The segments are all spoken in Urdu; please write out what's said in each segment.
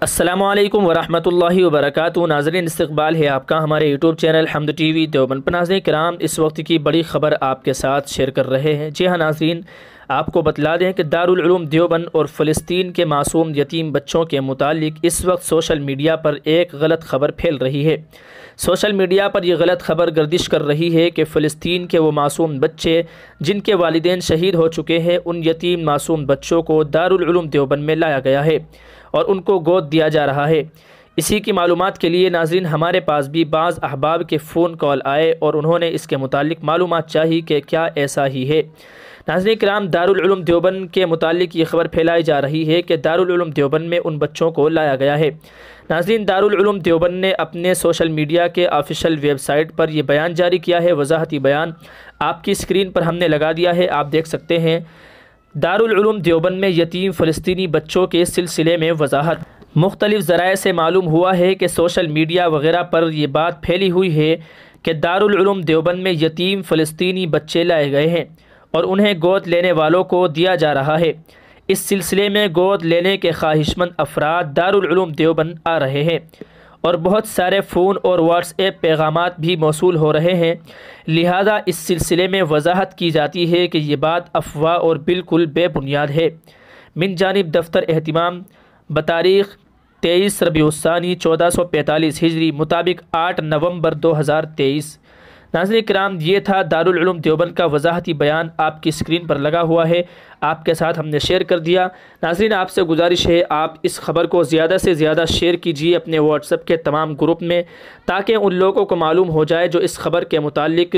السلام علیکم ورحمۃ اللہ وبرکاتہ۔ ناظرین، استقبال ہے آپ کا ہمارے یوٹیوب چینل حمد ٹی وی دیوبند پر۔ ناظرین کرام، اس وقت کی بڑی خبر آپ کے ساتھ شیئر کر رہے ہیں۔ جی ہاں ناظرین، آپ کو بتلا دیں کہ دارالعلوم دیوبند اور فلسطین کے معصوم یتیم بچوں کے متعلق اس وقت سوشل میڈیا پر ایک غلط خبر پھیل رہی ہے۔ سوشل میڈیا پر یہ غلط خبر گردش کر رہی ہے کہ فلسطین کے وہ معصوم بچے جن کے والدین شہید ہو چکے ہیں، ان یتیم معصوم بچوں کو دارالعلوم دیوبند میں لایا گیا ہے اور ان کو گود دیا جا رہا ہے۔ اسی کی معلومات کے لیے ناظرین ہمارے پاس بھی بعض احباب کے فون کال آئے اور انہوں نے اس کے متعلق معلومات چاہی کہ کیا ایسا ہی ہے۔ ناظرین کرام، دارالعلوم دیوبند کے متعلق یہ خبر پھیلائی جا رہی ہے کہ دارالعلوم دیوبند میں ان بچوں کو لایا گیا ہے۔ ناظرین، دارالعلوم دیوبند نے اپنے سوشل میڈیا کے آفیشیل ویب سائٹ پر یہ بیان جاری کیا ہے۔ وضاحتی بیان آپ کی اسکرین پر ہم نے لگا دیا ہے، آپ دیکھ سکتے ہیں۔ دارالعلوم دیوبند میں یتیم فلسطینی بچوں کے سلسلے میں وضاحت۔ مختلف ذرائع سے معلوم ہوا ہے کہ سوشل میڈیا وغیرہ پر یہ بات پھیلی ہوئی ہے کہ دارالعلوم دیوبند میں یتیم فلسطینی بچے لائے گئے ہیں اور انہیں گود لینے والوں کو دیا جا رہا ہے۔ اس سلسلے میں گود لینے کے خواہش مند افراد دارالعلوم دیوبند آ رہے ہیں اور بہت سارے فون اور واٹس ایپ پیغامات بھی موصول ہو رہے ہیں، لہذا اس سلسلے میں وضاحت کی جاتی ہے کہ یہ بات افواہ اور بالکل بے بنیاد ہے۔ من جانب دفتر اہتمام بتاریخ 23 ربیع الثانی 1445 ہجری مطابق 8 نومبر 2023۔ ناظرین کرام، یہ تھا دارالعلوم دیوبند کا وضاحتی بیان، آپ کی اسکرین پر لگا ہوا ہے، آپ کے ساتھ ہم نے شیئر کر دیا۔ ناظرین، آپ سے گزارش ہے آپ اس خبر کو زیادہ سے زیادہ شیئر کیجیے اپنے واٹس ایپ کے تمام گروپ میں، تاکہ ان لوگوں کو معلوم ہو جائے جو اس خبر کے متعلق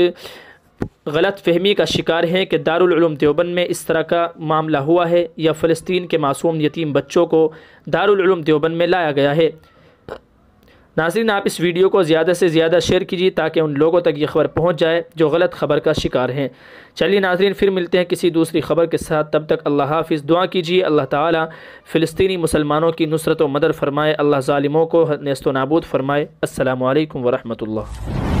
غلط فہمی کا شکار ہیں کہ دارالعلوم دیوبند میں اس طرح کا معاملہ ہوا ہے یا فلسطین کے معصوم یتیم بچوں کو دارالعلوم دیوبند میں لایا گیا ہے۔ ناظرین، آپ اس ویڈیو کو زیادہ سے زیادہ شیئر کیجیے تاکہ ان لوگوں تک یہ خبر پہنچ جائے جو غلط خبر کا شکار ہیں۔ چلیے ناظرین، پھر ملتے ہیں کسی دوسری خبر کے ساتھ، تب تک اللہ حافظ۔ دعا کیجیے اللہ تعالی فلسطینی مسلمانوں کی نصرت و مدد فرمائے، اللہ ظالموں کو نیست و نابود فرمائے۔ السلام علیکم ورحمۃ اللہ۔